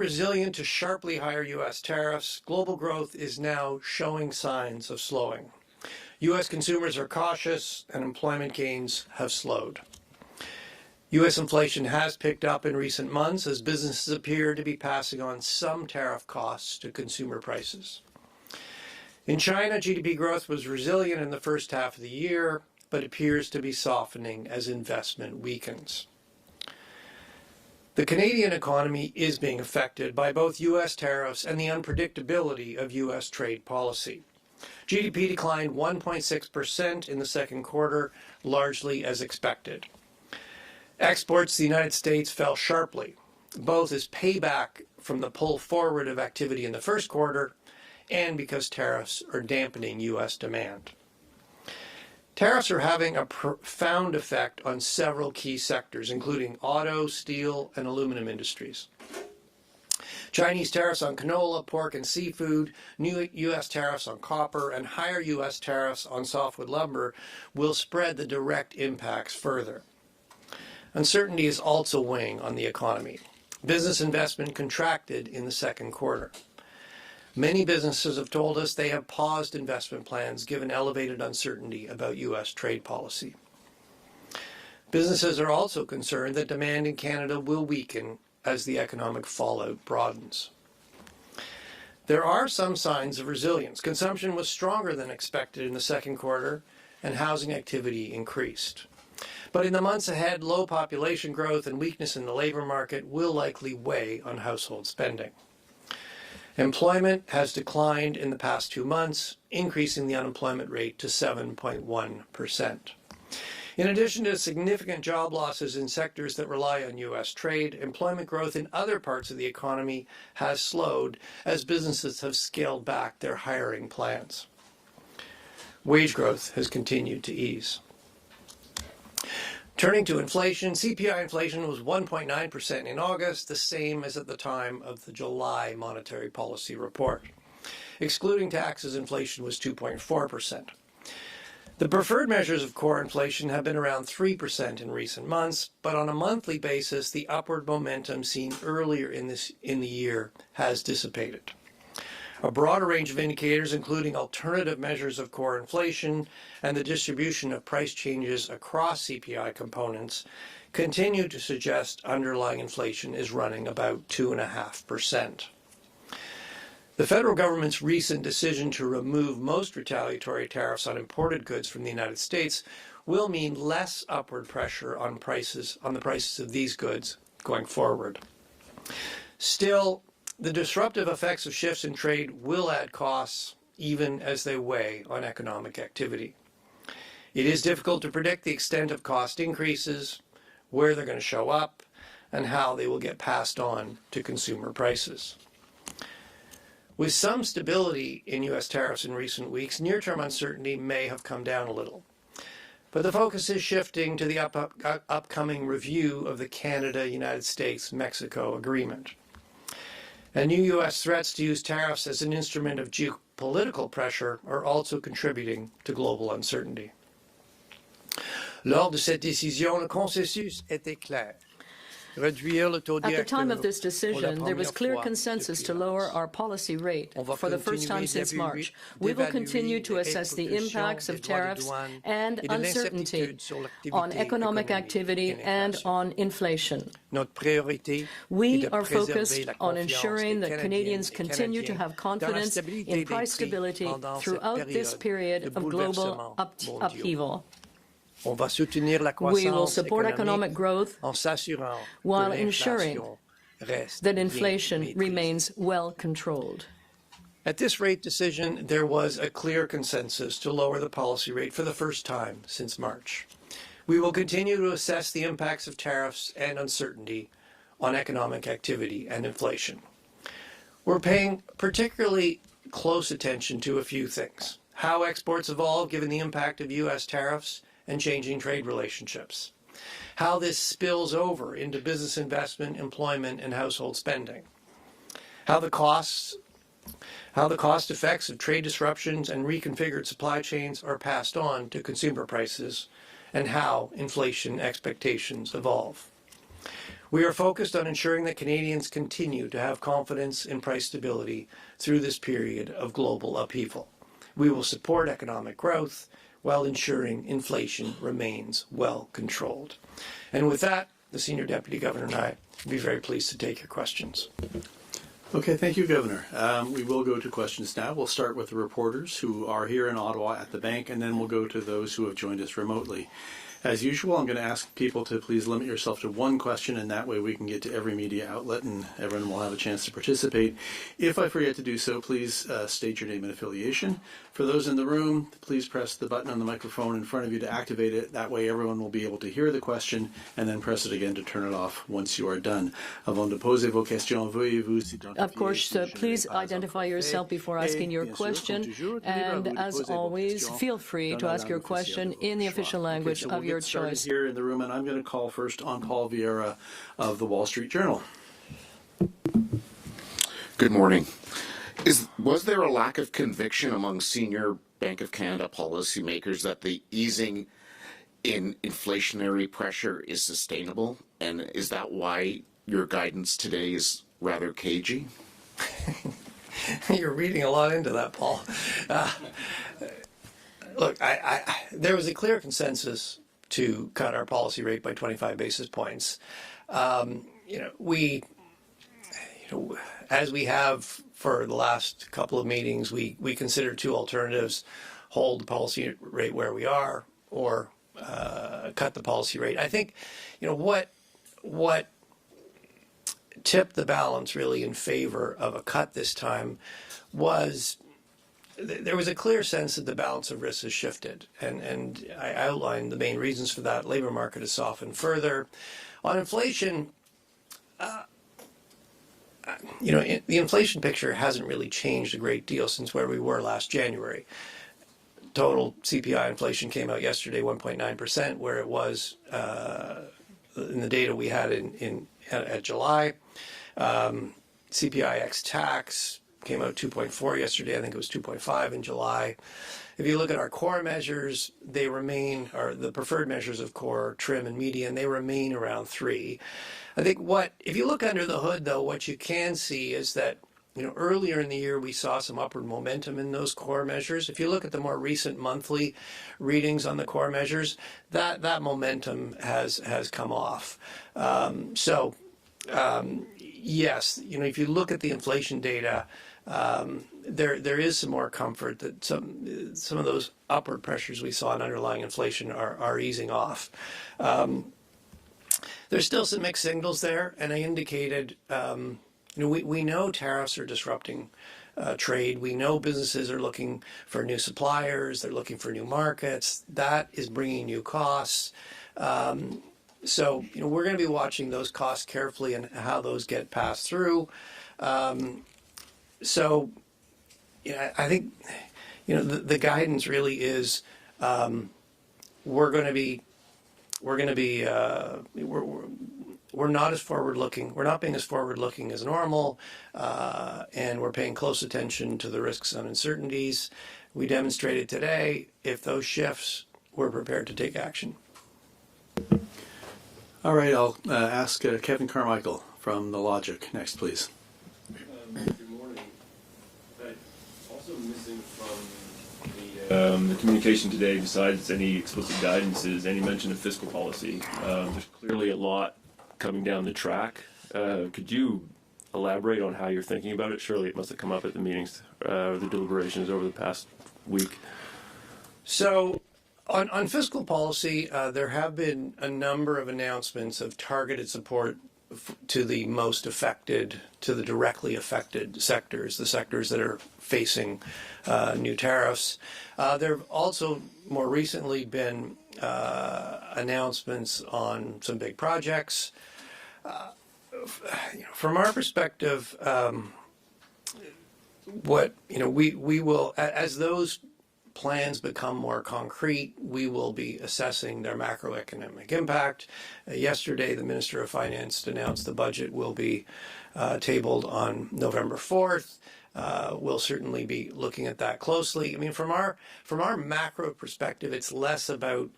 Resilient to sharply higher U.S. tariffs, global growth is now showing signs of slowing. U.S. consumers are cautious and employment gains have slowed. U.S. inflation has picked up in recent months as businesses appear to be passing on some tariff costs to consumer prices. In China, GDP growth was resilient in the first half of the year, but appears to be softening as investment weakens. The Canadian economy is being affected by both U.S. tariffs and the unpredictability of U.S. trade policy. GDP declined 1.6% in the second quarter, largely as expected. Exports to the United States fell sharply, both as payback from the pull forward of activity in the first quarter and because tariffs are dampening U.S. demand. Tariffs are having a profound effect on several key sectors, including auto, steel, and aluminum industries. Chinese tariffs on canola, pork, and seafood, new U.S. tariffs on copper, and higher U.S. tariffs on softwood lumber will spread the direct impacts further. Uncertainty is also weighing on the economy. Business investment contracted in the second quarter. Many businesses have told us they have paused investment plans given elevated uncertainty about U.S. trade policy. Businesses are also concerned that demand in Canada will weaken as the economic fallout broadens. There are some signs of resilience. Consumption was stronger than expected in the second quarter, and housing activity increased. But in the months ahead, low population growth and weakness in the labor market will likely weigh on household spending. Employment has declined in the past 2 months, increasing the unemployment rate to 7.1%. In addition to significant job losses in sectors that rely on U.S. trade, employment growth in other parts of the economy has slowed as businesses have scaled back their hiring plans. Wage growth has continued to ease. Turning to inflation, CPI inflation was 1.9% in August, the same as at the time of the July monetary policy report. Excluding taxes, inflation was 2.4%. The preferred measures of core inflation have been around 3% in recent months, but on a monthly basis, the upward momentum seen earlier in the year has dissipated. A broader range of indicators, including alternative measures of core inflation and the distribution of price changes across CPI components, continue to suggest underlying inflation is running about 2.5%. The federal government's recent decision to remove most retaliatory tariffs on imported goods from the United States will mean less upward pressure on the prices of these goods going forward. Still, the disruptive effects of shifts in trade will add costs even as they weigh on economic activity. It is difficult to predict the extent of cost increases, where they're going to show up, and how they will get passed on to consumer prices. With some stability in U.S. tariffs in recent weeks, near-term uncertainty may have come down a little. But the focus is shifting to the upcoming review of the Canada-United States-Mexico agreement. And new U.S. threats to use tariffs as an instrument of geopolitical pressure are also contributing to global uncertainty. Lors de cette décision, le consensus était clair. At the time of this decision, there was clear consensus to lower our policy rate for the first time since March. We will continue to assess the impacts of tariffs and uncertainty on economic activity and on inflation. We are focused on ensuring that Canadians continue to have confidence in price stability throughout this period of global upheaval. We will support economic growth while ensuring that inflation remains well controlled. At this rate decision, there was a clear consensus to lower the policy rate for the first time since March. We will continue to assess the impacts of tariffs and uncertainty on economic activity and inflation. We're paying particularly close attention to a few things: how exports evolve given the impact of U.S. tariffs and changing trade relationships, how this spills over into business investment, employment, and household spending, how the cost effects of trade disruptions and reconfigured supply chains are passed on to consumer prices, and how inflation expectations evolve. We are focused on ensuring that Canadians continue to have confidence in price stability through this period of global upheaval. We will support economic growth while ensuring inflation remains well controlled. And with that, the Senior Deputy Governor and I would be very pleased to take your questions. Okay, thank you, Governor. We will go to questions now. We'll start with the reporters who are here in Ottawa at the bank, and then we'll go to those who have joined us remotely. As usual, I'm going to ask people to please limit yourself to one question, and that way we can get to every media outlet and everyone will have a chance to participate. If I forget to do so, please state your name and affiliation. For those in the room, please press the button on the microphone in front of you to activate it. That way everyone will be able to hear the question, and then press it again to turn it off once you are done. Avant de poser vos questions, veuillez-vous identifier. Of course, please identify yourself before asking your question, and as always, feel free to ask your question in the official language of your choice. Here in the room, and I'm going to call first on Paul Vieira of the Wall Street Journal. Good morning. Was there a lack of conviction among senior Bank of Canada policymakers that the easing in inflationary pressure is sustainable? And is that why your guidance today is rather cagey? You're reading a lot into that, Paul. Look, there was a clear consensus to cut our policy rate by 25 basis points. As we have for the last couple of meetings, we consider two alternatives: hold the policy rate where we are, or cut the policy rate. I think, what tipped the balance really in favor of a cut this time was there was a clear sense that the balance of risk has shifted, and I outlined the main reasons for that. Labor market has softened further. On inflation, the inflation picture hasn't really changed a great deal since where we were last January. Total CPI inflation came out yesterday, 1.9%, where it was in the data we had at July. CPI ex tax came out 2.4 yesterday. I think it was 2.5 in July. If you look at our core measures, they remain, or the preferred measures of core, trim, and median, they remain around 3. I think if you look under the hood, though, what you can see is that, earlier in the year we saw some upward momentum in those core measures. If you look at the more recent monthly readings on the core measures, that momentum has come off. Yes, if you look at the inflation data, there is some more comfort that some of those upward pressures we saw in underlying inflation are easing off. There's still some mixed signals there, and I indicated, we know tariffs are disrupting trade. We know businesses are looking for new suppliers. They're looking for new markets. That is bringing new costs. So, we're going to be watching those costs carefully and how those get passed through. So, I think, the guidance really is we're not as forward-looking. We're not being as forward-looking as normal, and we're paying close attention to the risks and uncertainties. We demonstrated today, if those shifts, we're prepared to take action. All right, I'll ask Kevin Carmichael from The Logic next, please. Good morning. Also missing from the communication today, besides any explicit guidance, is any mention of fiscal policy. There's clearly a lot coming down the track. Could you elaborate on how you're thinking about it? Surely it must have come up at the meetings, the deliberations over the past week. So, on fiscal policy, there have been a number of announcements of targeted support to the most affected, to the directly affected sectors, the sectors that are facing new tariffs. There have also more recently been announcements on some big projects. From our perspective, we will, as those plans become more concrete, we will be assessing their macroeconomic impact. Yesterday, the Minister of Finance announced the budget will be tabled on November 4th. We'll certainly be looking at that closely. I mean, from our macro perspective, it's less about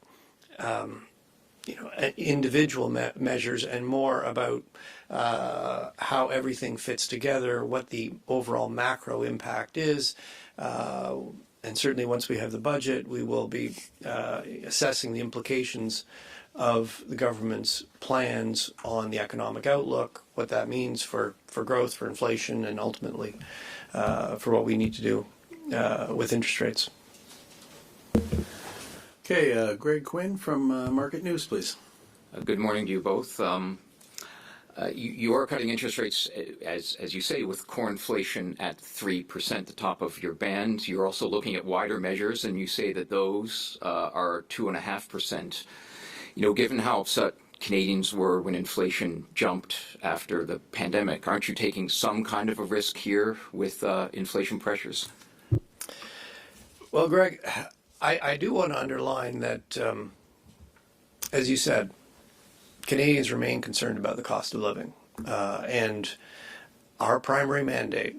individual measures and more about how everything fits together, what the overall macro impact is. And certainly once we have the budget, we will be assessing the implications of the government's plans on the economic outlook, what that means for growth, for inflation, and ultimately for what we need to do with interest rates. Okay, Greg Quinn from Market News, please. Good morning to you both. You are cutting interest rates, as you say, with core inflation at 3%, the top of your band. You're also looking at wider measures, and you say that those are 2.5%. Given how upset Canadians were when inflation jumped after the pandemic, aren't you taking some kind of a risk here with inflation pressures? Well, Greg, I do want to underline that, as you said, Canadians remain concerned about the cost of living. And our primary mandate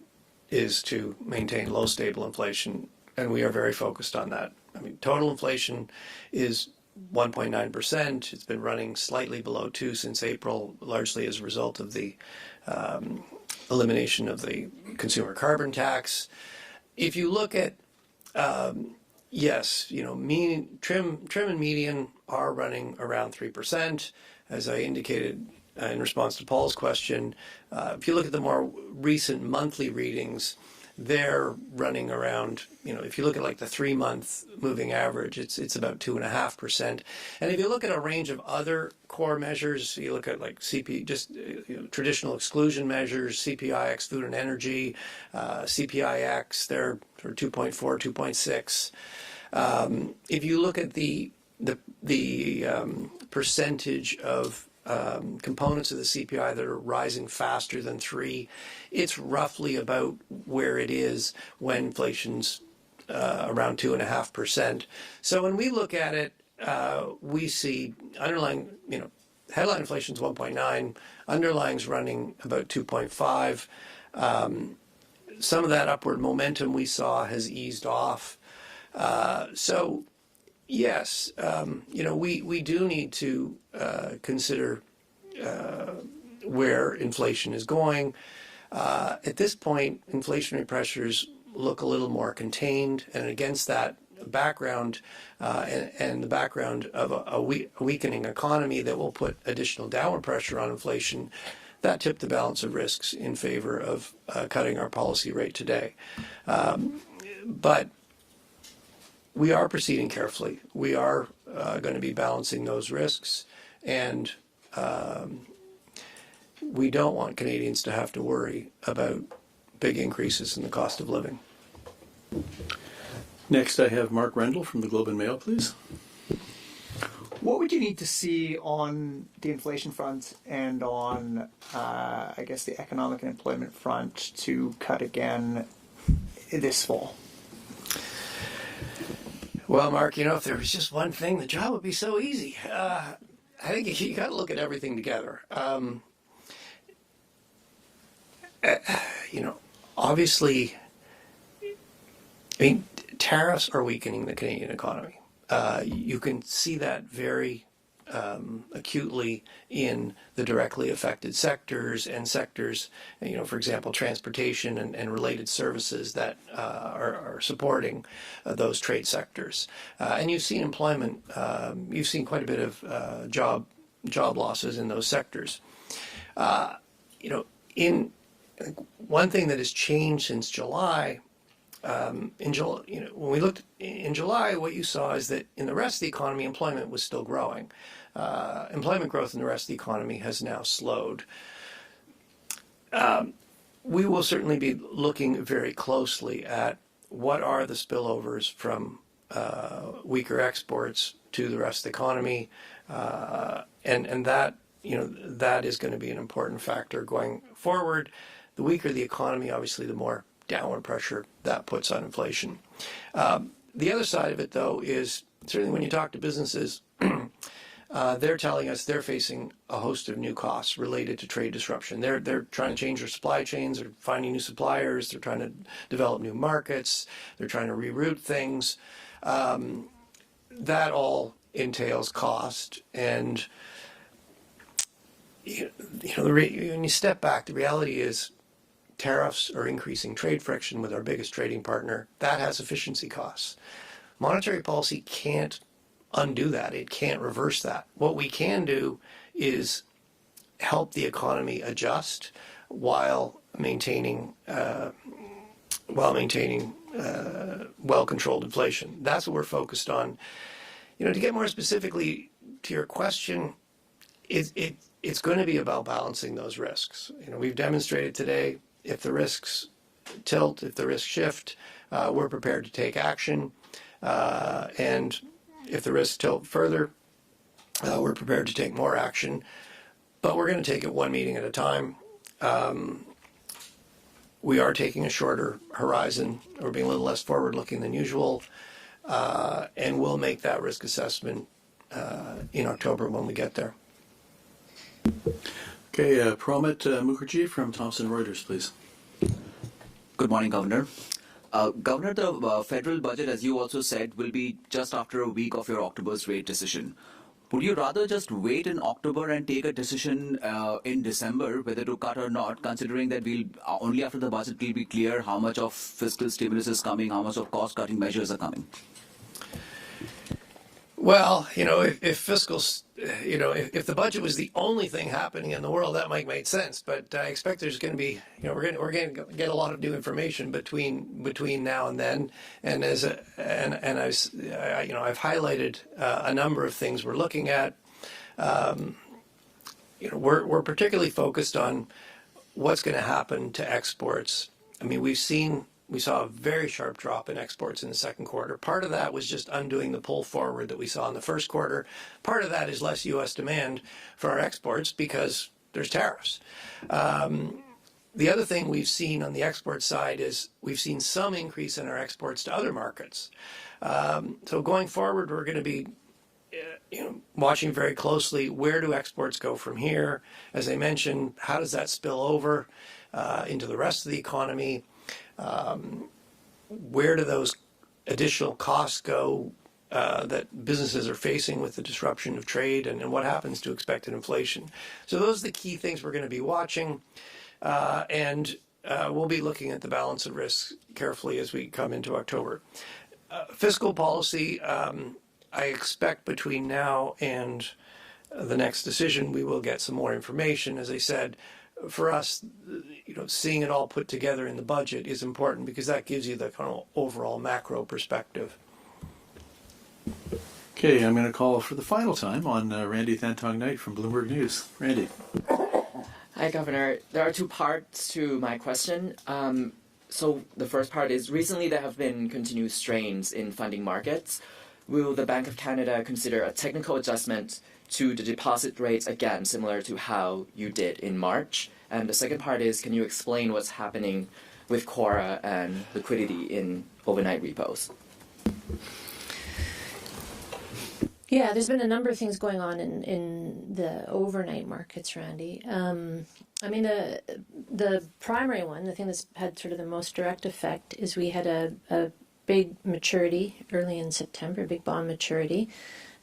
is to maintain low, stable inflation, and we are very focused on that. I mean, total inflation is 1.9%. It's been running slightly below 2 since April, largely as a result of the elimination of the consumer carbon tax. If you look at yes, trim and median are running around 3%. As I indicated in response to Paul's question, if you look at the more recent monthly readings, they're running around, if you look at like the 3-month moving average, it's about 2.5%. And if you look at a range of other core measures, you look at like traditional exclusion measures, CPIX, food and energy, CPIX, they're sort of 2.4, 2.6. If you look at the percentage of components of the CPI that are rising faster than 3, it's roughly about where it is when inflation's around 2.5%. So when we look at it, we see underlying, headline inflation's 1.9, underlying's running about 2.5. Some of that upward momentum we saw has eased off. So yes, we do need to consider where inflation is going. At this point, inflationary pressures look a little more contained, and against that background and the background of a weakening economy that will put additional downward pressure on inflation, that tipped the balance of risks in favor of cutting our policy rate today. But we are proceeding carefully. We are going to be balancing those risks, and we don't want Canadians to have to worry about big increases in the cost of living. Next, I have Mark Rendell from the Globe and Mail, please. What would you need to see on the inflation front and on, the economic and employment front to cut again this fall? Well, Mark, if there was just one thing, the job would be so easy. I think you got to look at everything together. Obviously, tariffs are weakening the Canadian economy. You can see that very acutely in the directly affected sectors, for example, transportation and related services that are supporting those trade sectors. And you've seen employment, you've seen quite a bit of job losses in those sectors. One thing that has changed since July, when we looked in July, what you saw is that in the rest of the economy, employment was still growing. Employment growth in the rest of the economy has now slowed. We will certainly be looking very closely at what are the spillovers from weaker exports to the rest of the economy, and that that is going to be an important factor going forward. The weaker the economy, obviously, the more downward pressure that puts on inflation. The other side of it, though, is certainly when you talk to businesses, they're telling us they're facing a host of new costs related to trade disruption. They're trying to change their supply chains, they're finding new suppliers, they're trying to develop new markets, they're trying to reroute things. That all entails cost. And when you step back, the reality is tariffs are increasing trade friction with our biggest trading partner. That has efficiency costs. Monetary policy can't undo that. It can't reverse that. What we can do is help the economy adjust while maintaining well-controlled inflation. That's what we're focused on. To get more specifically to your question, it's going to be about balancing those risks. We've demonstrated today if the risks tilt, if the risks shift, we're prepared to take action. And if the risks tilt further, we're prepared to take more action. But we're going to take it one meeting at a time. We are taking a shorter horizon. We're being a little less forward-looking than usual. And we'll make that risk assessment in October when we get there. Okay, Promit Mukherjee from Thomson Reuters, please. Good morning, Governor. Governor, the federal budget, as you also said, will be just after a week of your October's rate decision. Would you rather just wait in October and take a decision in December whether to cut or not, considering that we'll only after the budget will be clear how much of fiscal stimulus is coming, how much of cost-cutting measures are coming? Well, if fiscal, if the budget was the only thing happening in the world, that might make sense. But I expect there's going to be, we're going to get a lot of new information between now and then. And I've highlighted a number of things we're looking at. We're particularly focused on what's going to happen to exports. I mean, we saw a very sharp drop in exports in the second quarter. Part of that was just undoing the pull forward that we saw in the first quarter. Part of that is less U.S. demand for our exports because there's tariffs. The other thing we've seen on the export side is we've seen some increase in our exports to other markets. So going forward, we're going to be watching very closely where do exports go from here. As I mentioned, how does that spill over into the rest of the economy? Where do those additional costs go that businesses are facing with the disruption of trade, and what happens to expected inflation? So those are the key things we're going to be watching, and we'll be looking at the balance of risks carefully as we come into October. Fiscal policy, I expect between now and the next decision we will get some more information. As I said, for us, seeing it all put together in the budget is important because that gives you the kind of overall macro perspective. Okay, I'm going to call for the final time on Randy Thantong-Knight from Bloomberg News. Randy. Hi, Governor. There are two parts to my question. So the first part is, recently there have been continued strains in funding markets. Will the Bank of Canada consider a technical adjustment to the deposit rates again, similar to how you did in March? And the second part is, can you explain what's happening with Quora and liquidity in overnight repos? Yeah, there's been a number of things going on in the overnight markets, Randy. I mean, the primary one, the thing that's had sort of the most direct effect, is we had a big maturity early in September, big bond maturity.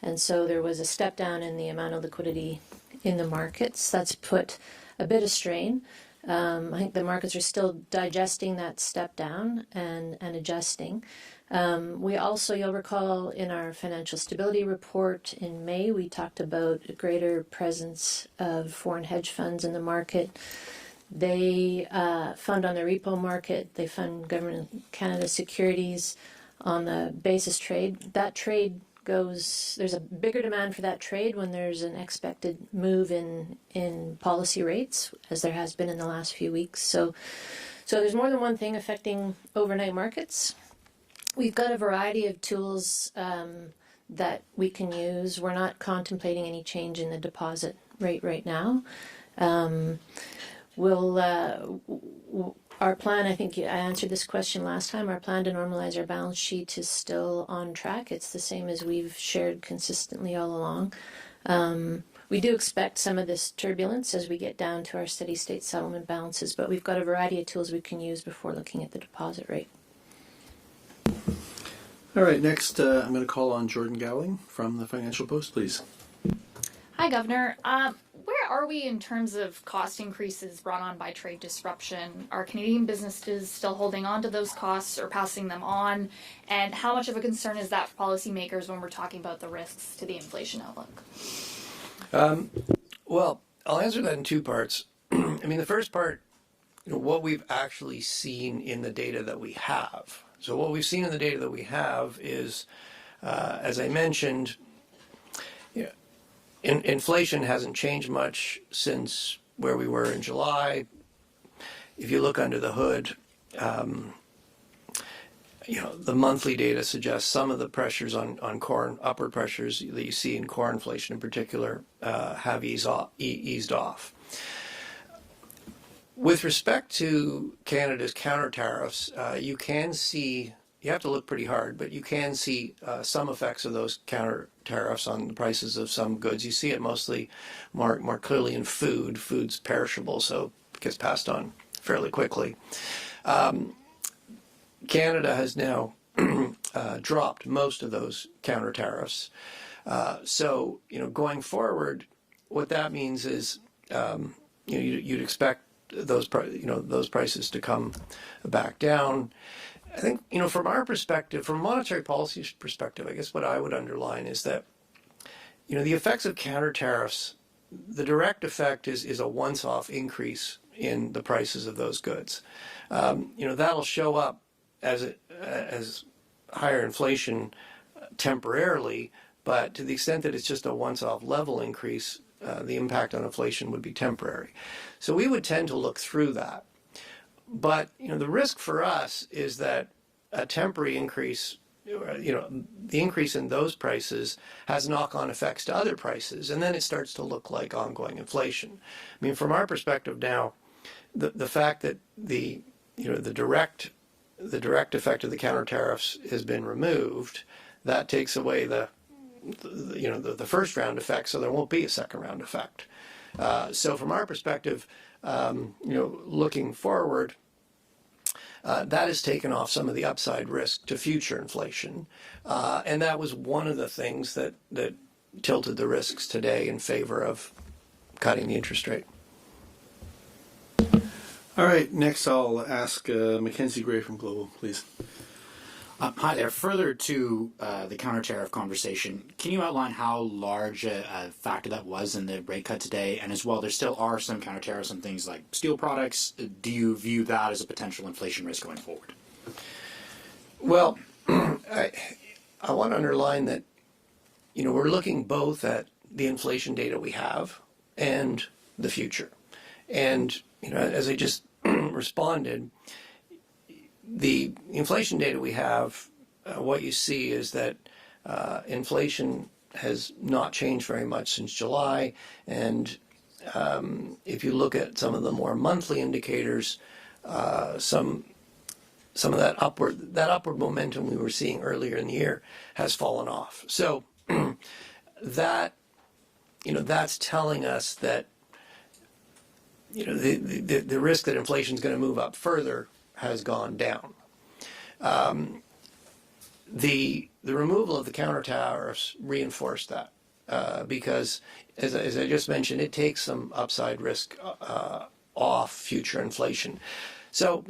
And so there was a step down in the amount of liquidity in the markets. That's put a bit of strain. I think the markets are still digesting that step down and adjusting. We also, you'll recall, in our financial stability report in May, we talked about a greater presence of foreign hedge funds in the market. They fund on the repo market. They fund Government of Canada securities on the basis trade. That trade there's a bigger demand for that trade when there's an expected move in policy rates, as there has been in the last few weeks. So there's more than one thing affecting overnight markets. We've got a variety of tools that we can use. We're not contemplating any change in the deposit rate right now. Our plan, I think I answered this question last time, our plan to normalize our balance sheet is still on track. It's the same as we've shared consistently all along. We do expect some of this turbulence as we get down to our steady state settlement balances, but we've got a variety of tools we can use before looking at the deposit rate. All right, next I'm going to call on Jordan Gowling from the Financial Post, please. Hi, Governor. Where are we in terms of cost increases brought on by trade disruption? Are Canadian businesses still holding on to those costs or passing them on? And how much of a concern is that for policymakers when we're talking about the risks to the inflation outlook? Well, I'll answer that in two parts. I mean, the first part, what we've actually seen in the data that we have. So what we've seen in the data that we have is, as I mentioned, inflation hasn't changed much since where we were in July. If you look under the hood, the monthly data suggests some of the pressures on corn, upward pressures that you see in core inflation in particular, have eased off. With respect to Canada's counter tariffs, you can see, you have to look pretty hard, but you can see some effects of those counter tariffs on the prices of some goods. You see it mostly more clearly in food. Food's perishable, so it gets passed on fairly quickly. Canada has now dropped most of those counter tariffs. So, going forward, what that means is, you'd expect those prices to come back down. I think, from our perspective, from a monetary policy perspective, I guess what I would underline is that, the effects of counter tariffs, the direct effect is a once-off increase in the prices of those goods. That'll show up as higher inflation temporarily, but to the extent that it's just a once-off level increase, the impact on inflation would be temporary. So we would tend to look through that. But, the risk for us is that a temporary increase, the increase in those prices has knock-on effects to other prices, and then it starts to look like ongoing inflation. I mean, from our perspective now, the fact that the direct effect of the counter tariffs has been removed, that takes away the first round effect, so there won't be a second round effect. So from our perspective, looking forward, that has taken off some of the upside risk to future inflation, and that was one of the things that tilted the risks today in favor of cutting the interest rate. All right, next I'll ask Mackenzie Gray from Global, please. Hi there. Further to the counter-tariff conversation, can you outline how large a factor that was in the rate cut today? And as well, there still are some counter-tariffs on things like steel products. Do you view that as a potential inflation risk going forward? Well, I want to underline that, we're looking both at the inflation data we have and the future. And, as I just responded, the inflation data we have, what you see is that inflation has not changed very much since July. And if you look at some of the more monthly indicators, some of that upward momentum we were seeing earlier in the year has fallen off. So that's telling us that the risk that inflation is going to move up further has gone down. The removal of the counter tariffs reinforced that because, as I just mentioned, it takes some upside risk off future inflation. So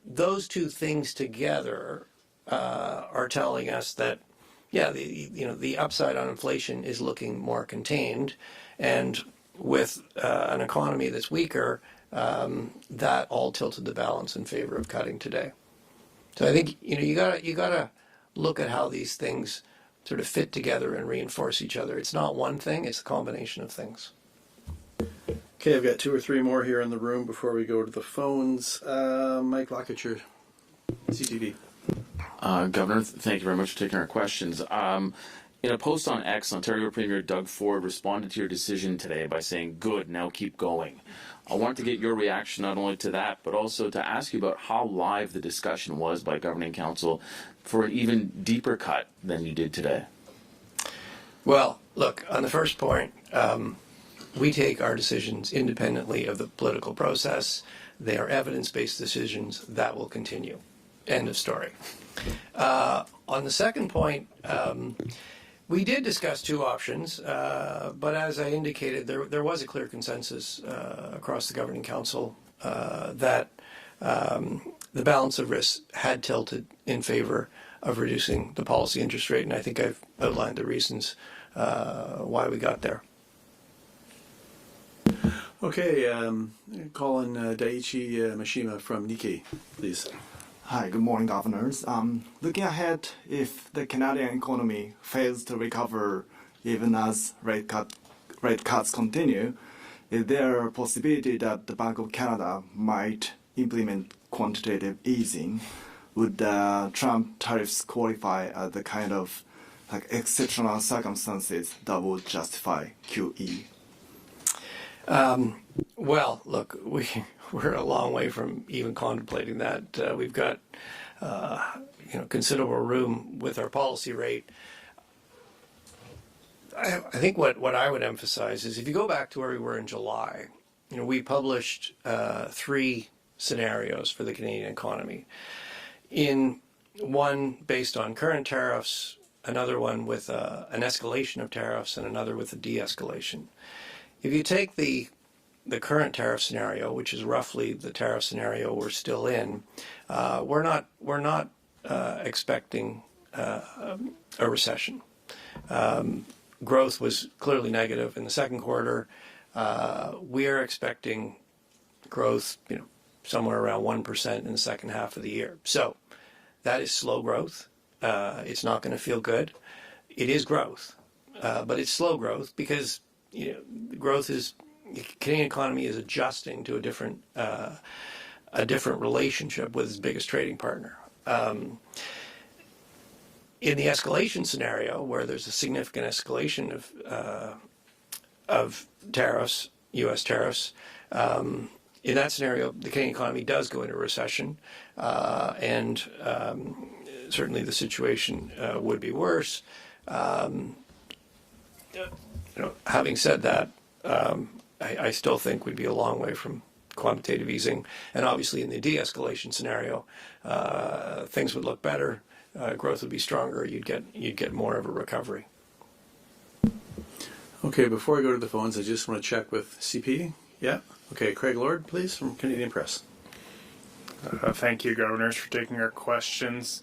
those two things together are telling us that the upside on inflation is looking more contained, and with an economy that's weaker, that all tilted the balance in favor of cutting today. So I think you gotta look at how these things sort of fit together and reinforce each other. It's not one thing; it's a combination of things. Okay, I've got two or three more here in the room before we go to the phones. Mike Lockacher, CTV. Governor, thank you very much for taking our questions. In a post on X, Ontario Premier Doug Ford responded to your decision today by saying, "Good, now keep going." I want to get your reaction not only to that, but also to ask you about how live the discussion was by Governing Council for an even deeper cut than you did today. Well, look, on the first point, we take our decisions independently of the political process. They are evidence-based decisions that will continue. End of story. On the second point, we did discuss two options, but as I indicated, there was a clear consensus across the Governing Council that the balance of risks had tilted in favor of reducing the policy interest rate, and I think I've outlined the reasons why we got there. Okay, Colin Daiichi Mishima from Nikkei, please. Hi, good morning, governors. Looking ahead, if the Canadian economy fails to recover even as rate cuts continue, is there a possibility that the Bank of Canada might implement quantitative easing? Would Trump tariffs qualify as the kind of exceptional circumstances that would justify QE? Well, look, we're a long way from even contemplating that. We've got considerable room with our policy rate. I think what I would emphasize is if you go back to where we were in July, we published 3 scenarios for the Canadian economy. In one based on current tariffs, another one with an escalation of tariffs, and another with a de-escalation. If you take the current tariff scenario, which is roughly the tariff scenario we're still in, we're not expecting a recession. Growth was clearly negative in the second quarter. We are expecting growth, somewhere around 1% in the second half of the year. So that is slow growth. It's not going to feel good. It is growth, but it's slow growth because growth is. The Canadian economy is adjusting to a different relationship with its biggest trading partner. In the escalation scenario, where there's a significant escalation of tariffs, U.S. tariffs, in that scenario, the Canadian economy does go into recession, and certainly the situation would be worse. Having said that, I still think we'd be a long way from quantitative easing, and obviously in the de-escalation scenario, things would look better, growth would be stronger, you'd get more of a recovery. Okay, before I go to the phones, I just want to check with CP. Yeah. Okay, Craig Lord, please, from Canadian Press. Thank you, governors, for taking our questions.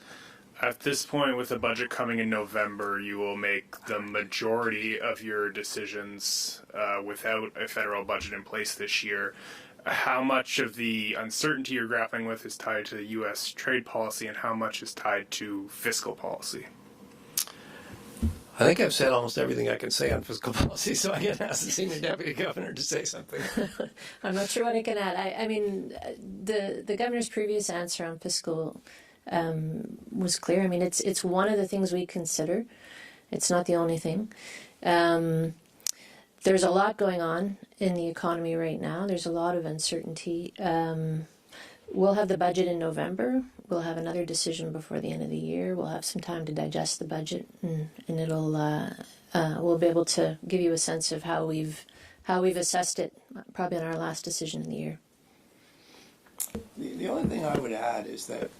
At this point, with the budget coming in November, you will make the majority of your decisions without a federal budget in place this year. How much of the uncertainty you're grappling with is tied to the U.S. trade policy, and how much is tied to fiscal policy? I think I've said almost everything I can say on fiscal policy, so I can ask the senior deputy governor to say something. I'm not sure what I can add. I mean, the governor's previous answer on fiscal was clear. I mean, it's one of the things we consider. It's not the only thing. There's a lot going on in the economy right now. There's a lot of uncertainty. We'll have the budget in November. We'll have another decision before the end of the year. We'll have some time to digest the budget, and it'll we'll be able to give you a sense of how we've assessed it, probably in our last decision in the year. The only thing I would add is that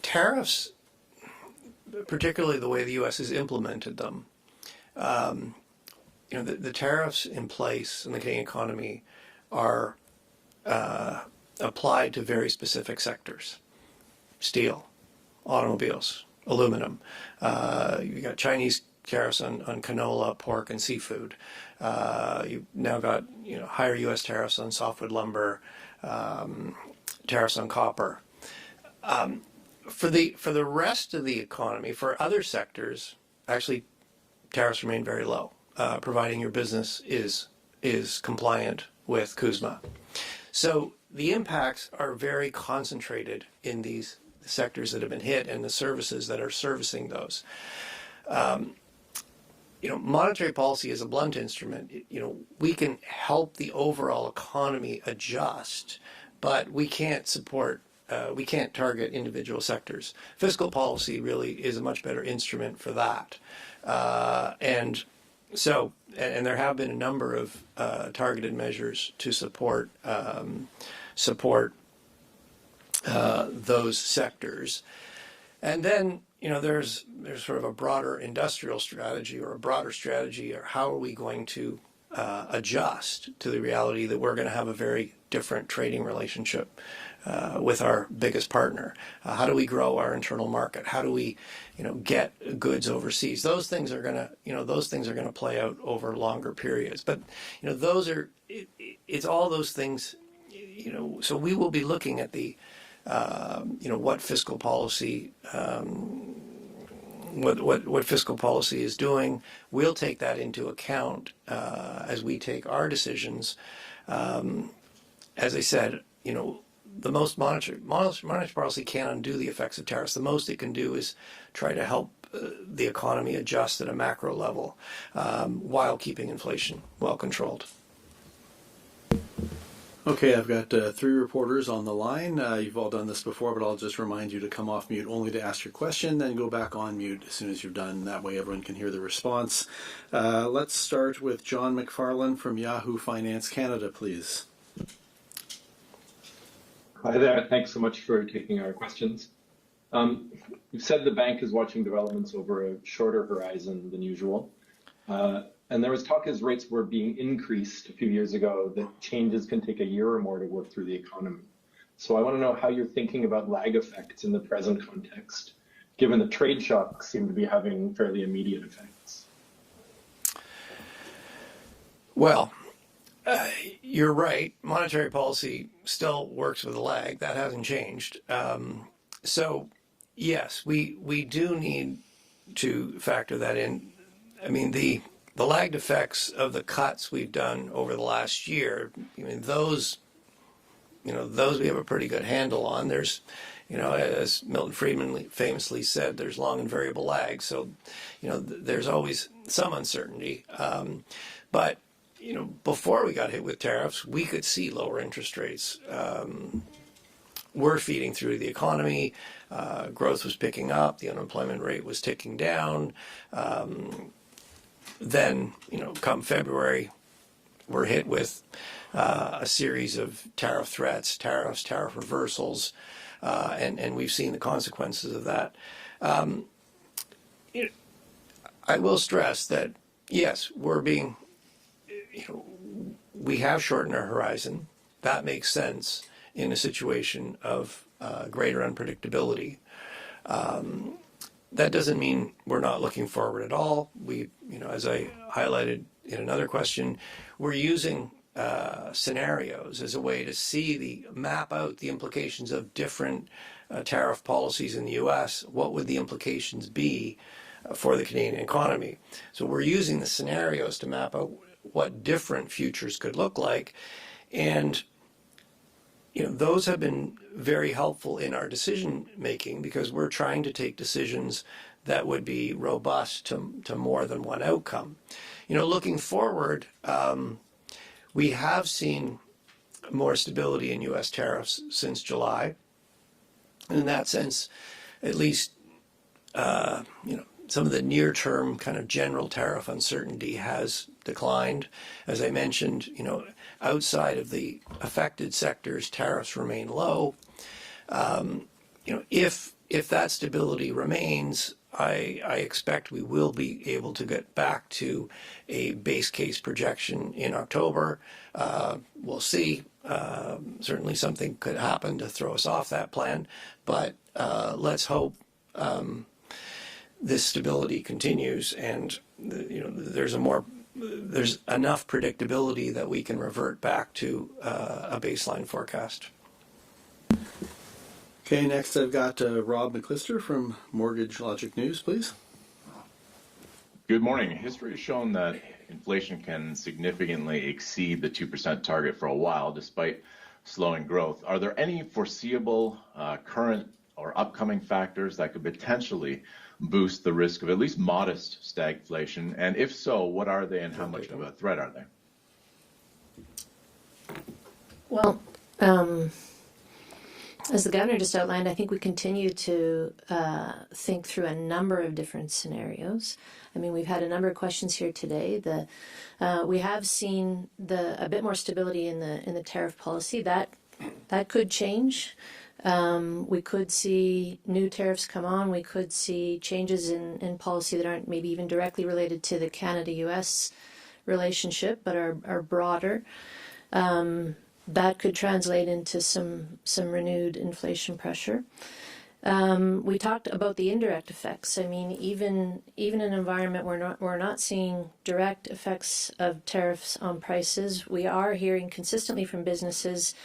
tariffs, particularly the way the U.S. has implemented them, the tariffs in place in the Canadian economy are applied to very specific sectors: steel, automobiles, aluminum. You've got Chinese tariffs on canola, pork, and seafood. You've now got higher U.S. tariffs on softwood lumber, tariffs on copper. For the rest of the economy, for other sectors, actually tariffs remain very low, providing your business is compliant with CUSMA. So the impacts are very concentrated in these sectors that have been hit and the services that are servicing those. Monetary policy is a blunt instrument. We can help the overall economy adjust, but we can't target individual sectors. Fiscal policy really is a much better instrument for that. And there have been a number of targeted measures to support those sectors. And then, there's sort of a broader industrial strategy or a broader strategy, or how are we going to adjust to the reality that we're going to have a very different trading relationship with our biggest partner? How do we grow our internal market? How do we, get goods overseas? Those things are going to play out over longer periods. But it's all those things. So we will be looking at the what fiscal policy. What fiscal policy is doing. We'll take that into account as we take our decisions. As I said, the most monetary policy can't undo the effects of tariffs. The most it can do is try to help the economy adjust at a macro level while keeping inflation well controlled. Okay, I've got 3 reporters on the line. You've all done this before, but I'll just remind you to come off mute only to ask your question, then go back on mute as soon as you're done. That way everyone can hear the response. Let's start with John McFarlane from Yahoo Finance Canada, please. Hi there. Thanks so much for taking our questions. You've said the bank is watching developments over a shorter horizon than usual. And there was talk as rates were being increased a few years ago that changes can take a year or more to work through the economy. So I want to know how you're thinking about lag effects in the present context, given the trade shocks seem to be having fairly immediate effects. Well, you're right. Monetary policy still works with a lag. That hasn't changed. So, yes, we do need to factor that in. I mean, the lagged effects of the cuts we've done over the last year, those we have a pretty good handle on. There's, as Milton Friedman famously said, there's long and variable lags. So, there's always some uncertainty. But, before we got hit with tariffs, we could see lower interest rates. We're feeding through the economy. Growth was picking up. The unemployment rate was ticking down. Then, come February, we're hit with a series of tariff threats, tariff reversals, and we've seen the consequences of that. I will stress that, yes, we have shortened our horizon. That makes sense in a situation of greater unpredictability. That doesn't mean we're not looking forward at all. We, as I highlighted in another question, we're using scenarios as a way to map out the implications of different tariff policies in the U.S. What would the implications be for the Canadian economy? So we're using the scenarios to map out what different futures could look like. And those have been very helpful in our decision making because we're trying to take decisions that would be robust to more than one outcome. Looking forward, we have seen more stability in U.S. tariffs since July. In that sense, at least, some of the near-term kind of general tariff uncertainty has declined. As I mentioned, outside of the affected sectors, tariffs remain low. If that stability remains, I expect we will be able to get back to a base case projection in October. We'll see. Certainly something could happen to throw us off that plan, but let's hope this stability continues and there's enough predictability that we can revert back to a baseline forecast. Okay, next I've got Rob McClister from Mortgage Logic News, please. Good morning. History has shown that inflation can significantly exceed the 2% target for a while, despite slowing growth. Are there any foreseeable current or upcoming factors that could potentially boost the risk of at least modest stagflation? And if so, what are they and how much of a threat are they? Well, as the governor just outlined, I think we continue to think through a number of different scenarios. I mean, we've had a number of questions here today. We have seen a bit more stability in the tariff policy. That could change. We could see new tariffs come on. We could see changes in policy that aren't maybe even directly related to the Canada-US relationship, but are broader. That could translate into some renewed inflation pressure. We talked about the indirect effects. I mean, even in an environment where we're not seeing direct effects of tariffs on prices, we are hearing consistently from businesses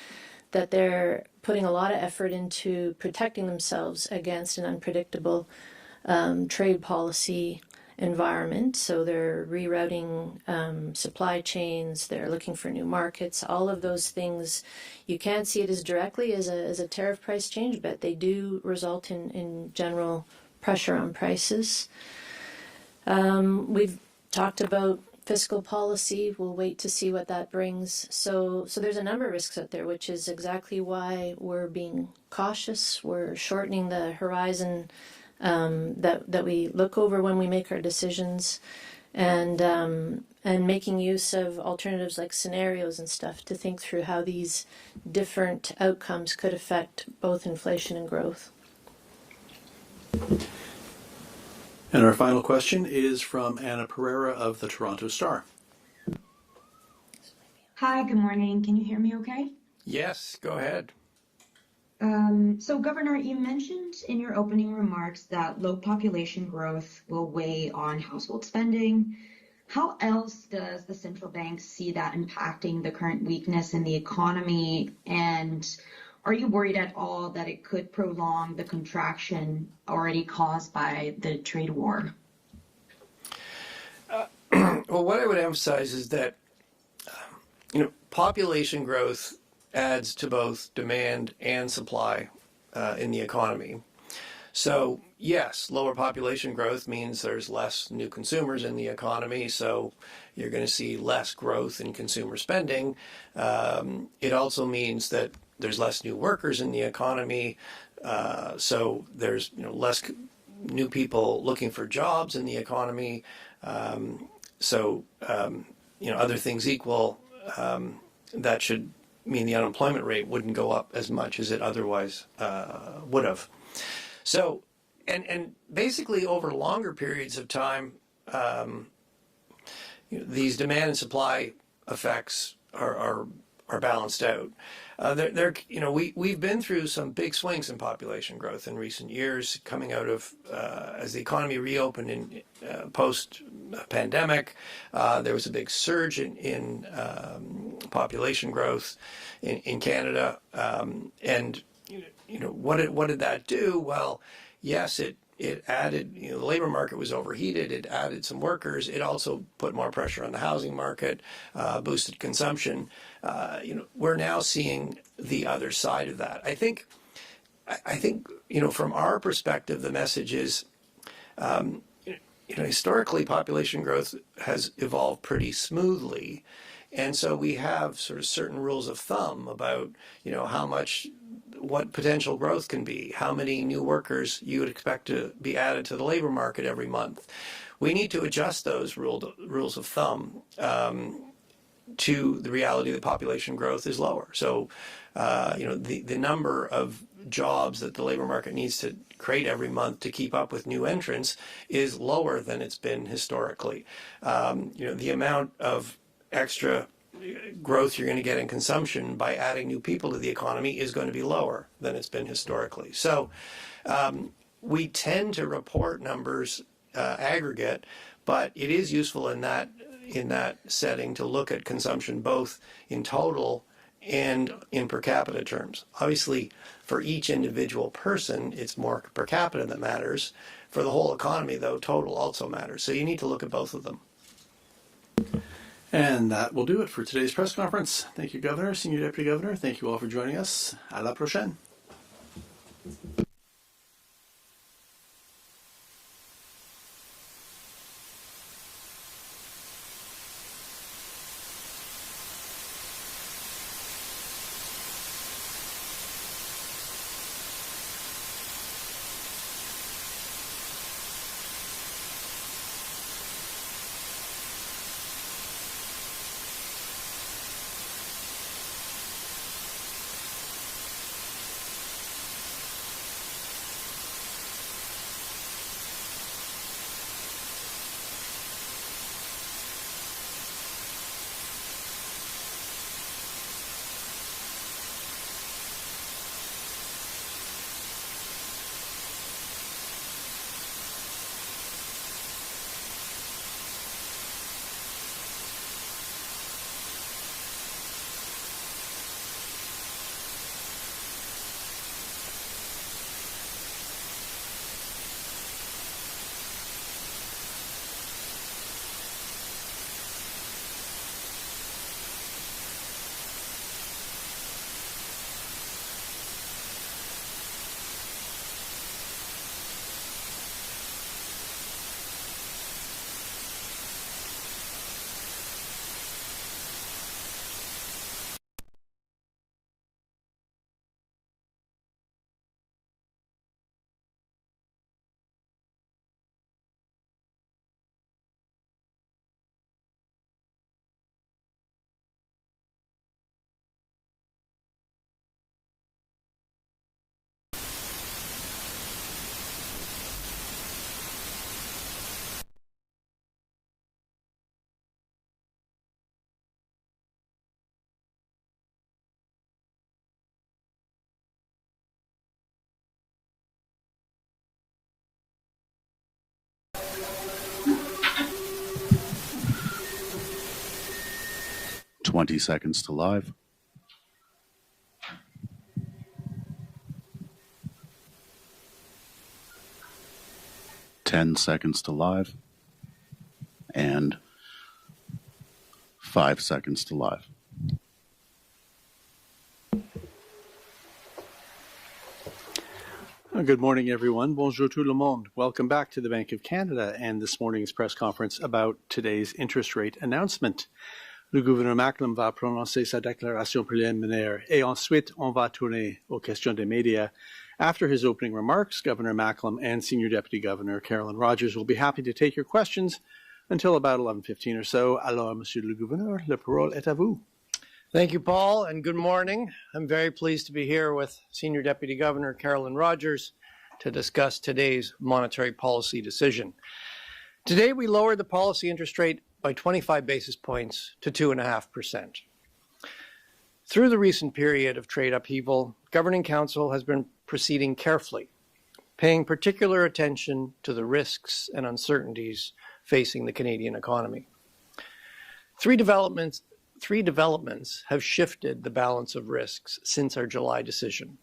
that they're putting a lot of effort into protecting themselves against an unpredictable trade policy environment. So they're rerouting supply chains, they're looking for new markets, all of those things. You can't see it as directly as a tariff price change, but they do result in general pressure on prices. We've talked about fiscal policy. We'll wait to see what that brings. So there's a number of risks out there, which is exactly why we're being cautious. We're shortening the horizon that we look over when we make our decisions, and making use of alternatives like scenarios and stuff to think through how these different outcomes could affect both inflation and growth. And our final question is from Anna Pereira of the Toronto Star. Hi, good morning. Can you hear me okay? Yes, go ahead. So, Governor, you mentioned in your opening remarks that low population growth will weigh on household spending. How else does the central bank see that impacting the current weakness in the economy? And are you worried at all that it could prolong the contraction already caused by the trade war? Well, what I would emphasize is that, population growth adds to both demand and supply in the economy. So, yes, lower population growth means there's less new consumers in the economy, so you're going to see less growth in consumer spending. It also means that there's less new workers in the economy, so there's less new people looking for jobs in the economy. Other things equal, that should mean the unemployment rate wouldn't go up as much as it otherwise would have. So, and basically over longer periods of time, these demand and supply effects are balanced out. We've been through some big swings in population growth in recent years, coming out of as the economy reopened in post-pandemic. There was a big surge in population growth in Canada, and what did that do? Well, yes, it added, the labor market was overheated. It added some workers. It also put more pressure on the housing market, boosted consumption. We're now seeing the other side of that. I think, from our perspective, the message is, historically, population growth has evolved pretty smoothly. And so we have sort of certain rules of thumb about, what potential growth can be, how many new workers you would expect to be added to the labor market every month. We need to adjust those rules of thumb to the reality that population growth is lower. So, the number of jobs that the labor market needs to create every month to keep up with new entrants is lower than it's been historically. The amount of extra growth you're going to get in consumption by adding new people to the economy is going to be lower than it's been historically. So we tend to report numbers aggregate, but it is useful in that setting to look at consumption both in total and in per capita terms. Obviously, for each individual person, it's more per capita that matters. For the whole economy, though, total also matters. So you need to look at both of them. And that will do it for today's press conference. Thank you, Governor, Senior Deputy Governor. Thank you all for joining us. À la prochaine. 20 seconds to live. Seconds to live, and 5 seconds to live. Good morning, everyone. Bonjour tout le monde. Welcome back to the Bank of Canada and this morning's press conference about today's interest rate announcement. Le gouverneur Macklem va prononcer sa déclaration préliminaire et ensuite on va tourner aux questions des médias. After his opening remarks, Governor Macklem and Senior Deputy Governor Carolyn Rogers will be happy to take your questions until about 11:15 or so. Alors, Monsieur le Gouverneur, la parole est à vous. Thank you, Paul, and good morning. I'm very pleased to be here with Senior Deputy Governor Carolyn Rogers to discuss today's monetary policy decision. Today, we lowered the policy interest rate by 25 basis points to 2.5%. Through the recent period of trade upheaval, Governing Council has been proceeding carefully, paying particular attention to the risks and uncertainties facing the Canadian economy. Three developments have shifted the balance of risks since our July decision.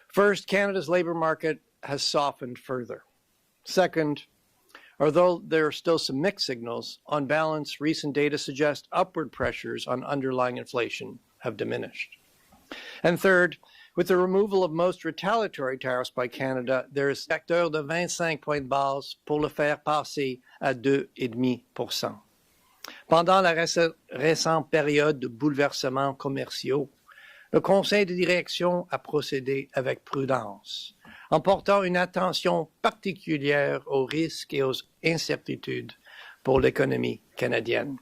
First, Canada's labour market has softened further. Second, although there are still some mixed signals, on balance, recent data suggest upward pressures on underlying inflation have diminished. And third, with the removal of most retaliatory tariffs by Canada, there is a facteur de 25 points de base pour le faire passer à 2,5%. Pendant la récente période de bouleversements commerciaux, le Conseil de direction a procédé avec prudence, en portant une attention particulière aux risques et aux incertitudes pour l'économie canadienne.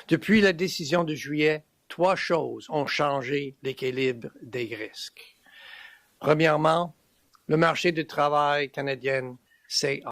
Depuis la décision de juillet, 3 choses ont changé l'équilibre des risques. Premièrement, le marché du travail canadien s'est